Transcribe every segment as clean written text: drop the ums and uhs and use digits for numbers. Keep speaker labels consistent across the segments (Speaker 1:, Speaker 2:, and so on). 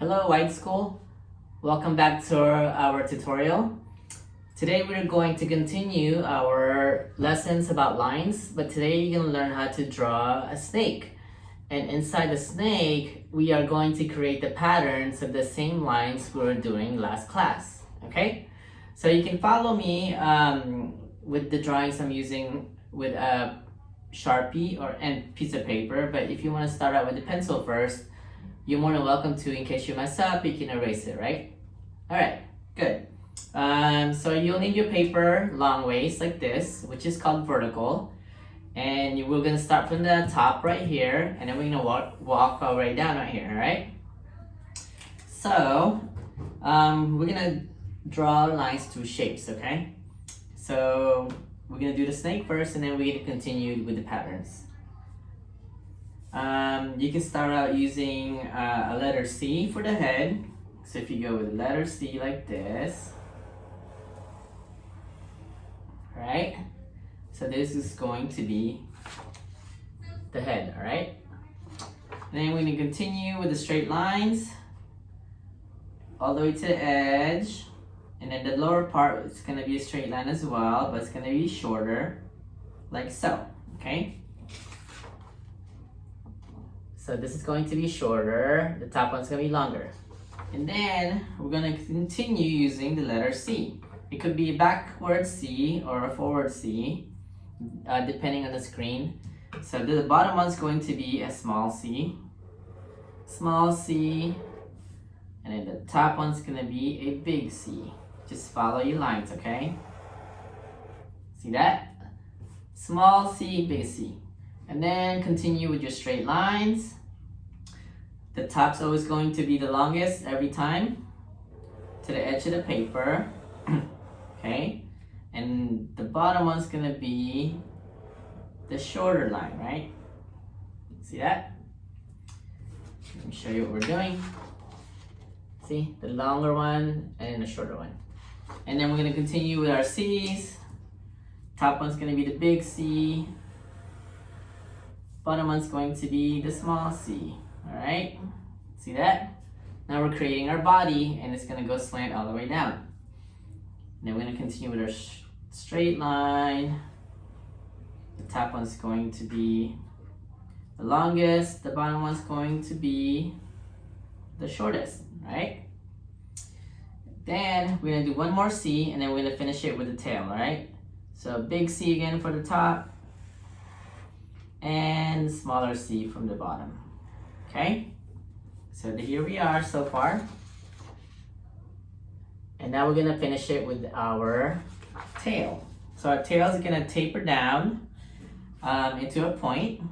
Speaker 1: Hello White School, welcome back to our tutorial. Today we're going to continue our lessons about lines, but today you're going to learn how to draw a snake. And inside the snake, we are going to create the patterns of the same lines we were doing last class, okay? So you can follow me with the drawings I'm using with a Sharpie and piece of paper, but if you want to start out with the pencil first, you're more than welcome to. In case you mess up, you can erase it, right? All right, good. So you'll need your paper long ways like this, which is called vertical. And we're gonna start from the top right here, and then we're gonna walk our way down right here, all right? So we're gonna draw lines to shapes, okay? So we're gonna do the snake first, and then we're gonna continue with the patterns. You can start out using a letter C for the head. So if you go with letter C like this, right? So this is going to be the head, all right? And then we're gonna continue with the straight lines all the way to the edge. And then the lower part is gonna be a straight line as well, but it's gonna be shorter, like so, okay? So this is going to be shorter, the top one's gonna be longer. And then we're gonna continue using the letter C. It could be a backward C or a forward C, depending on the screen. So the bottom one's going to be a small c, and then the top one's gonna be a big C. Just follow your lines, okay? See that? Small c, big C. And then continue with your straight lines. The top's always going to be the longest every time to the edge of the paper. Okay? And the bottom one's gonna be the shorter line, right? See that? Let me show you what we're doing. See? The longer one and then the shorter one. And then we're gonna continue with our C's. Top one's gonna be the big C. Bottom one's going to be the small c, all right? See that? Now we're creating our body, and it's gonna go slant all the way down. And then we're gonna continue with our straight line. The top one's going to be the longest, the bottom one's going to be the shortest, right? Then we're gonna do one more C, and then we're gonna finish it with the tail, all right? So big C again for the top, and smaller C from the bottom, okay? So here we are so far. And now we're gonna finish it with our tail. So our tail is gonna taper down into a point.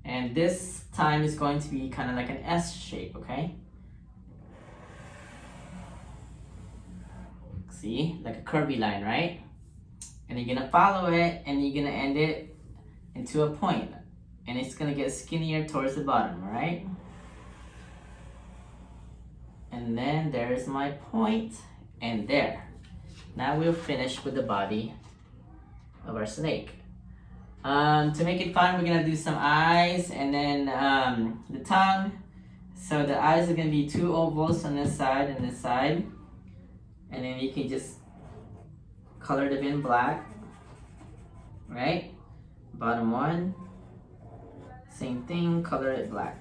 Speaker 1: And this time is going to be kind of like an S shape, okay? See, like a curvy line, right? And you're gonna follow it, and you're gonna end it into a point, and it's gonna get skinnier towards the bottom, all right? And then there's my point, and there. Now we'll finish with the body of our snake. To make it fun, we're gonna do some eyes, and then the tongue. So the eyes are gonna be two ovals on this side and this side, and then you can just color them in black, right? Bottom one, same thing, color it black.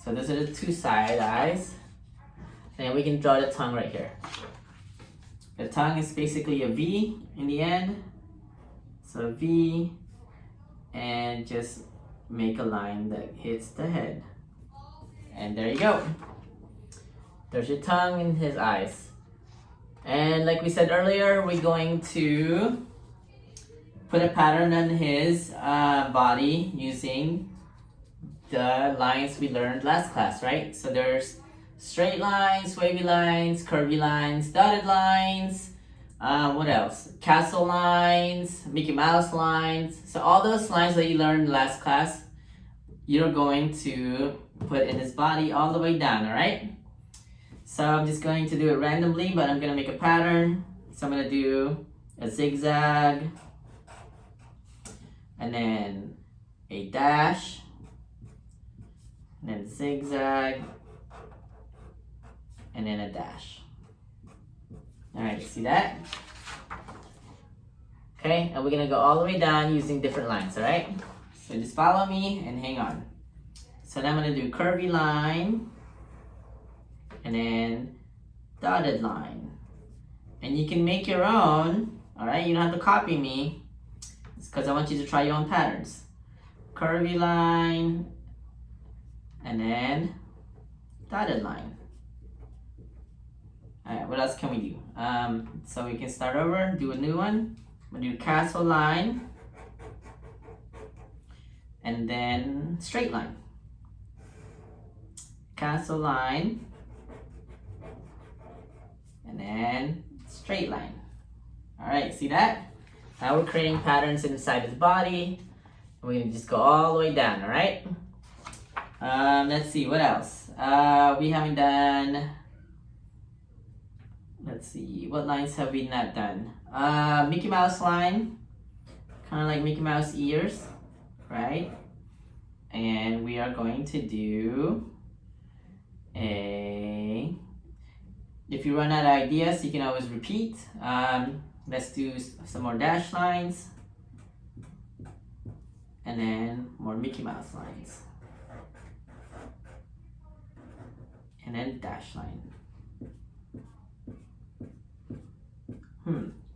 Speaker 1: So those are the two side eyes. And we can draw the tongue right here. The tongue is basically a V in the end. So a V, and just make a line that hits the head. And there you go. There's your tongue and his eyes. And like we said earlier, we're going to put a pattern on his body using the lines we learned last class, right? So there's straight lines, wavy lines, curvy lines, dotted lines, what else? Castle lines, Mickey Mouse lines. So all those lines that you learned last class, you're going to put in his body all the way down, all right? So I'm just going to do it randomly, but I'm gonna make a pattern. So I'm gonna do a zigzag, and then a dash, and then zigzag, and then a dash. Alright, see that? Okay, and we're gonna go all the way down using different lines, alright? So just follow me and hang on. So now I'm gonna do curvy line, and then dotted line. And you can make your own, alright? You don't have to copy me. It's because I want you to try your own patterns. Curvy line, and then dotted line. Alright, what else can we do? So we can start over, do a new one. We'll do castle line, and then straight line. Castle line, and then straight line. Alright, see that? Now we're creating patterns inside his body. We're gonna just go all the way down, alright? Let's see, what else? We haven't done, let's see, what lines have we not done? Mickey Mouse line, kind of like Mickey Mouse ears, right? And we are going to do if you run out of ideas, you can always repeat. Let's do some more dash lines, and then more Mickey Mouse lines, and then dash line.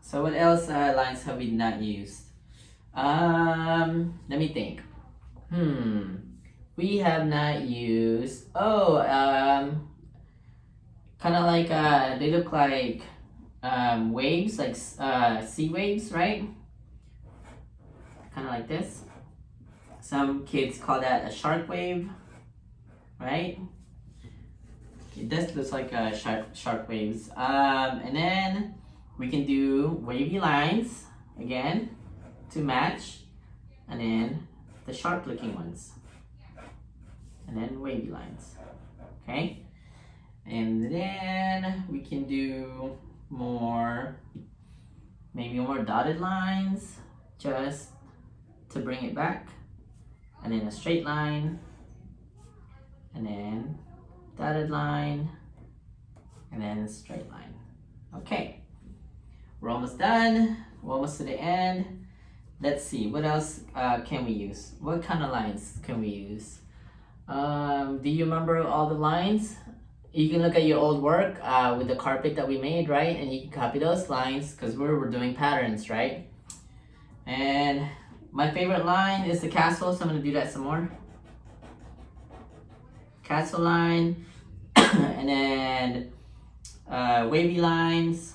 Speaker 1: So what else lines have we not used? Let me think. We have not used, kind of like, they look like waves, like sea waves, right? Kind of like this. Some kids call that a shark wave, right? This looks like a shark waves. And then we can do wavy lines again to match, and then the sharp looking ones, and then wavy lines. Okay, and then we can do more, maybe more dotted lines just to bring it back, and then a straight line, and then dotted line, and then a straight line. Okay, we're almost done. We're almost to the end. Let's see, what else can we use? What kind of lines can we use? Do you remember all the lines? You can look at your old work with the carpet that we made, right? And you can copy those lines because we're doing patterns, right? And my favorite line is the castle, so I'm gonna do that some more. Castle line, and then wavy lines,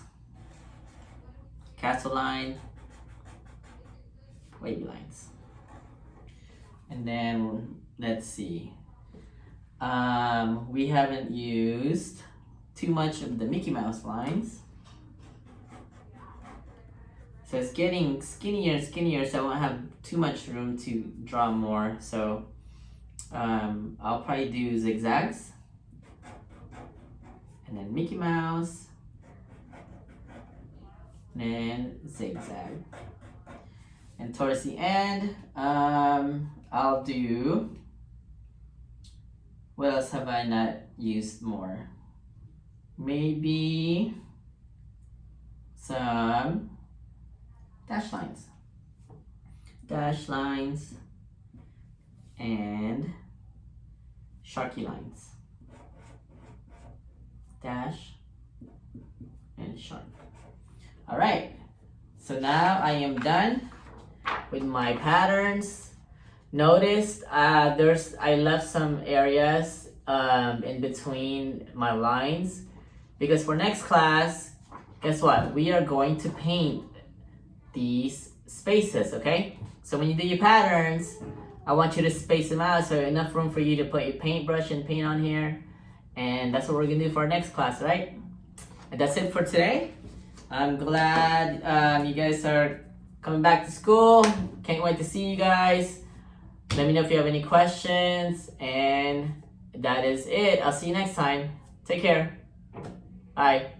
Speaker 1: castle line, wavy lines. And then let's see, we haven't used too much of the Mickey Mouse lines, so it's getting skinnier and skinnier, so I won't have too much room to draw more. So I'll probably do zigzags, and then Mickey Mouse, and then zigzag. And towards the end, I'll do, what else have I not used more? Maybe some dash lines. Dash lines and sharky lines. Dash and shark. All right, so now I am done with my patterns. Notice I left some areas in between my lines, because for next class, guess what? We are going to paint these spaces, okay? So when you do your patterns, I want you to space them out so enough room for you to put your paintbrush and paint on here. And that's what we're gonna do for our next class, right? And that's it for today. I'm glad you guys are coming back to school. Can't wait to see you guys. Let me know if you have any questions. And that is it. I'll see you next time. Take care. Bye.